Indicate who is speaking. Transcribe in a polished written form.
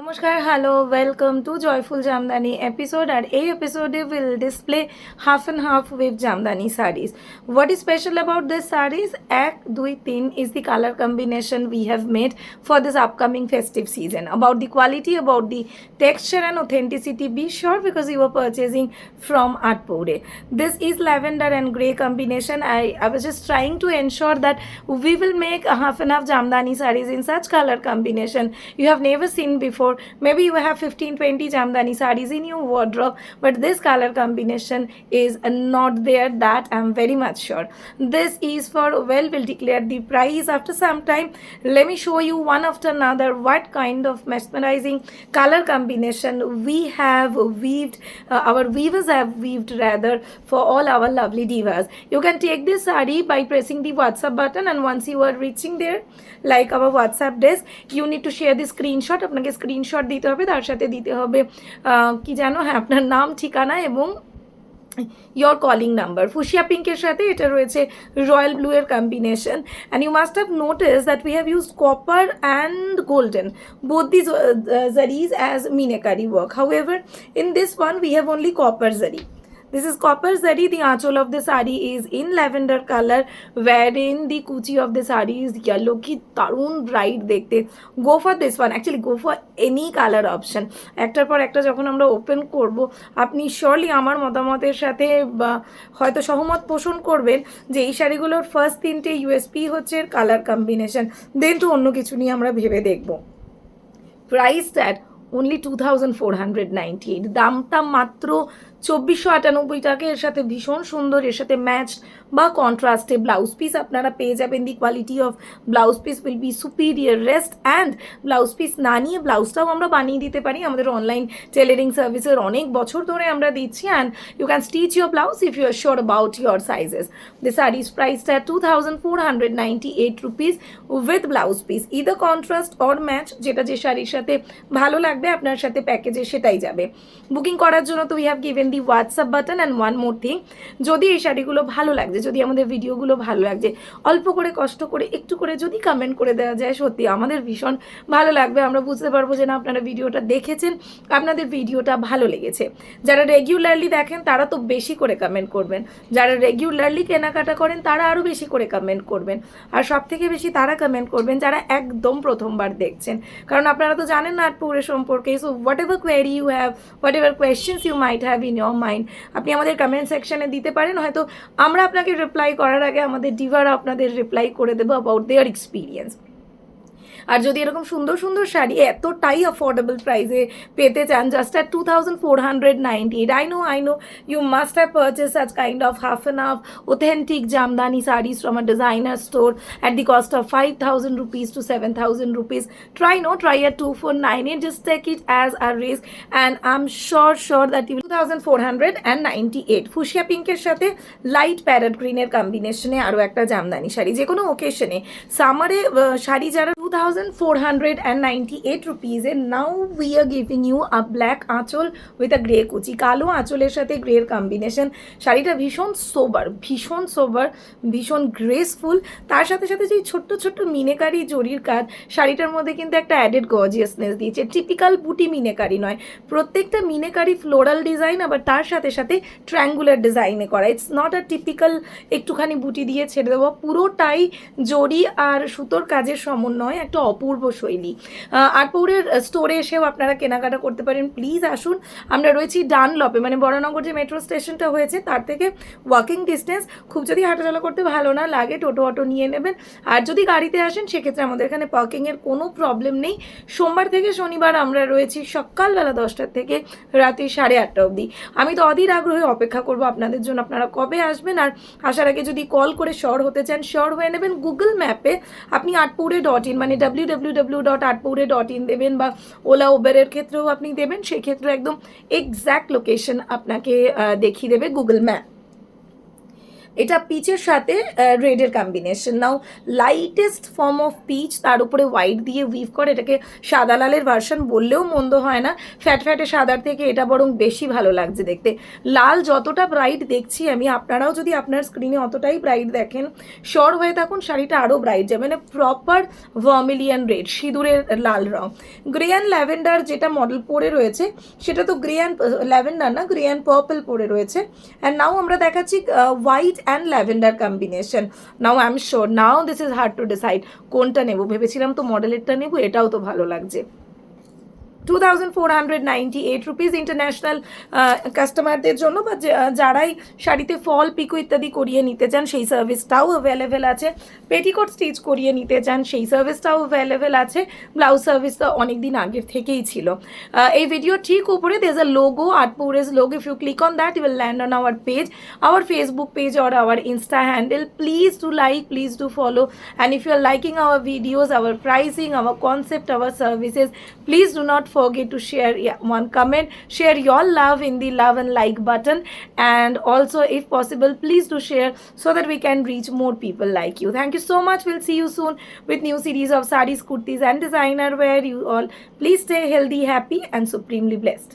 Speaker 1: নমস্কার, hello, welcome to joyful Jamdani episode. আর এই এপিসোডে will display half and half with Jamdani sarees. What is special about this sarees? 1, 2, 3 is the color combination we have made for this upcoming festive season. About the quality, about the texture and authenticity, be sure because you are purchasing from Artpore. This is lavender and grey combination. I was just trying to ensure that we will make a half and half Jamdani sarees in such color combination you have never seen before. Maybe you have 15-20 Jamdani sarees in your wardrobe, but this color combination is not there. That I'm very much sure. This is for, well, we'll declare the price after some time. Let me show you one after another what kind of mesmerizing color combination we have weaved, our weavers have weaved rather, for all our lovely divas. You can take this saree by pressing the WhatsApp button, and once you are reaching there, like our WhatsApp desk, you need to share the screenshot. আপনাকে screenshot দিতে হবে, তার সাথে দিতে হবে কি জানো, হ্যাঁ, আপনার নাম, ঠিকানা এবং your calling number. ফুশিয়া পিঙ্কের সাথে এটা রয়েছে রয়্যাল ব্লু এর combination, and you must have noticed that we have used copper and golden, both these zaris as meenakari work. However, in this one we have only copper zari. This is copper zari. The aanchal of the saree is in lavender color, wherein the kuchi of the saree is yellow. Ki darun bright dekhte. Go for this one. Actually, go for any color option. একটার পর একটা যখন আমরা open করব, আপনি surely আমার মতামতের সাথে হয়তো সহমত পোষণ করবেন যে এই শাড়িগুলোর ফার্স্ট 3টে ইউএসপি হচ্ছে কালার কম্বিনেশন, দেন তো অন্য কিছু নিয়ে আমরা ভেবে দেখব। প্রাইস অ্যাট only 2498, দামটা মাত্র 2498 টাকা। এর সাথে ভীষণ সুন্দর, এর সাথে ম্যাচ বা কন্ট্রাস্টে ব্লাউজ পিস আপনারা পেয়ে যাবেন। দি quality of blouse piece will be superior. Rest and blouse piece না নিয়ে ব্লাউজটাও আমরা বানিয়ে দিতে পারি। আমাদের অনলাইন টেলারিং সার্ভিসের অনেক বছর ধরে আমরা দিচ্ছি, and you can stitch your blouse if you are sure about your sizes. The sari is priced at 2498 rupees with blouse piece, either contrast or match, যেটা যে শাড়ির সাথে ভালো লাগবে আপনার সাথে প্যাকেজে সেটাই যাবে। বুকিং করার জন্য তো we have given the WhatsApp button. And one more thing, যদি এই শাড়িগুলো ভালো লাগছে, যদি আমাদের ভিডিওগুলো ভালো লাগছে, অল্প করে কষ্ট করে একটু করে যদি কমেন্ট করে দেওয়া যায়, সত্যি আমাদের ভীষণ ভালো লাগবে। আমরা বুঝতে পারবো যে না, আপনারা ভিডিওটা দেখেছেন, আপনাদের ভিডিওটা ভালো লেগেছে। যারা রেগুলারলি দেখেন তারা তো বেশি করে কমেন্ট করবেন, যারা রেগুলারলি কেনাকাটা করেন তারা আরও বেশি করে কমেন্ট করবেন, আর সব থেকে বেশি তারা কমেন্ট করবেন যারা একদম প্রথমবার দেখছেন, কারণ আপনারা তো জানেন না আর্টপুরে সম্পর্কে। So whatever query you have, whatever questions you might have in your mind, আপনি আমাদের কমেন্ট সেকশনে দিতে পারেন। হয়তো আমরা আপনাকে রিপ্লাই করার আগে আমাদের ডিভার আপনাদের রিপ্লাই করে দেবো অ্যাবাউট দেয়ার এক্সপিরিয়েন্স। আর যদি এরকম সুন্দর সুন্দর শাড়ি এতটাই অ্যাফোর্ডেবল প্রাইসে পেতে চান, just at 2498, I know you must have purchased such kind of half and half authentic Jamdani sarees from a designer store at the cost of 5,000 rupees to 7,000 rupees. Try at 2498, just take it as a risk, and I'm sure that you will 2498 fuchsia পিঙ্কের সাথে light parrot গ্রিনের কম্বিনেশনে আরও একটা জামদানি শাড়ি, যে কোনো ওকেশনে সামারে শাড়ি যারা 2498 rupees, and now we are giving you a black আঁচল with a grey কুচি, কালো আঁচলের সাথে গ্রের কম্বিনেশন। শাড়িটা ভীষণ সোবার, ভীষণ গ্রেসফুল, তার সাথে সাথে যে ছোট্ট ছোট্ট মিনেকারি জরির কাজ শাড়িটার মধ্যে কিন্তু একটা অ্যাডেড গর্জিয়াসনেস দিয়েছে। টিপিক্যাল বুটি মিনেকারি নয়, প্রত্যেকটা মিনেকারি ফ্লোরাল ডিজাইন, আবার তার সাথে সাথে ট্রায়াঙ্গুলার ডিজাইনে করা। ইটস নট আ টিপিক্যাল একটুখানি বুটি দিয়ে ছেড়ে দেওয়া, পুরোটাই জরি আর সুতোর কাজের সমন্বয়, একটা অপূর্ব শৈলী। আর্টপুরের স্টোরে এসেও আপনারা কেনাকাটা করতে পারেন। প্লিজ আসুন, আমরা রয়েছি ডানলপে, মানে বড়নগর যে মেট্রো স্টেশনটা হয়েছে তার থেকে ওয়াকিং ডিস্টেন্স। খুব যদি হাঁটাচলা করতে ভালো না লাগে, টোটো অটো নিয়ে নেবেন, আর যদি গাড়িতে আসেন সেক্ষেত্রে আমাদের এখানে পার্কিংয়ের কোনো প্রবলেম নেই। সোমবার থেকে শনিবার আমরা রয়েছি সকালবেলা 10টা থেকে রাতে 8:30 অবধি। আমি তো অধীর আগ্রহে অপেক্ষা করবো আপনাদের জন্য, আপনারা কবে আসবেন। আর আসার আগে যদি কল করে শিওর হতে চান, শিওর হয়ে নেবেন। গুগল ম্যাপে আপনি artpure.in মানে www.artpure.in দেবেন, বা ওলা উবেরের ক্ষেত্রেও আপনি দেবেন, সেক্ষেত্রে একদম এক্স্যাক্ট লোকেশন আপনাকে দেখিয়ে দেবে গুগল ম্যাপ। এটা পিচের সাথে রেডের combination. Now lightest form of peach, তার উপরে হোয়াইট দিয়ে উইভ করে, এটাকে সাদা লালের ভার্সন বললেও মন্দ হয় না। ফ্যাট ফ্যাটে সাদার থেকে এটা বরং বেশি ভালো লাগছে দেখতে। লাল যতটা ব্রাইট দেখছি আমি, আপনারাও যদি আপনার স্ক্রিনে অতটাই ব্রাইট দেখেন, শিওর হয়ে থাকুন শাড়িটা আরও ব্রাইট যাবে, মানে প্রপার ভার্মিলিয়ান রেড, সিঁদুরের লাল রং। গ্রে অ্যান্ড ল্যাভেন্ডার যেটা মডেল পরে রয়েছে সেটা তো গ্রে অ্যান্ড ল্যাভেন্ডার না, গ্রে অ্যান্ড পার্পল পরে রয়েছে। অ্যান্ড নাও আমরা দেখাচ্ছি white and lavender combination. Now I am sure now this is hard to decide কোনটা নেব। ভেবেছিলাম তো মডেলেরটা নেব, এটাও তো ভালো লাগছে। 2498 রুপিস ইন্টারন্যাশনাল কাস্টমারদের জন্য, বা যারাই শাড়িতে ফল পিকো ইত্যাদি করিয়ে নিতে চান সেই সার্ভিসটাও অ্যাভেলেবেল আছে। পেটিকোট স্টিচ করিয়ে নিতে চান সেই সার্ভিসটাও অ্যাভেলেবেল আছে। ব্লাউজ সার্ভিসটা অনেক দিন আগের থেকেই ছিল। এই ভিডিও ঠিক উপরে there's a logo, Artpures logo. If you click on that, you will land on our page, our Facebook page or our Insta handle. Please do like, please do follow. And if you are liking our videos, our pricing, our concept, our services, please do not forget to share one comment, share your love in the love and like button, and also if possible please do share so that we can reach more people like you. Thank you so much. We'll see you soon with new series of sarees, kurtis and designer wear. You all please stay healthy, happy and supremely blessed.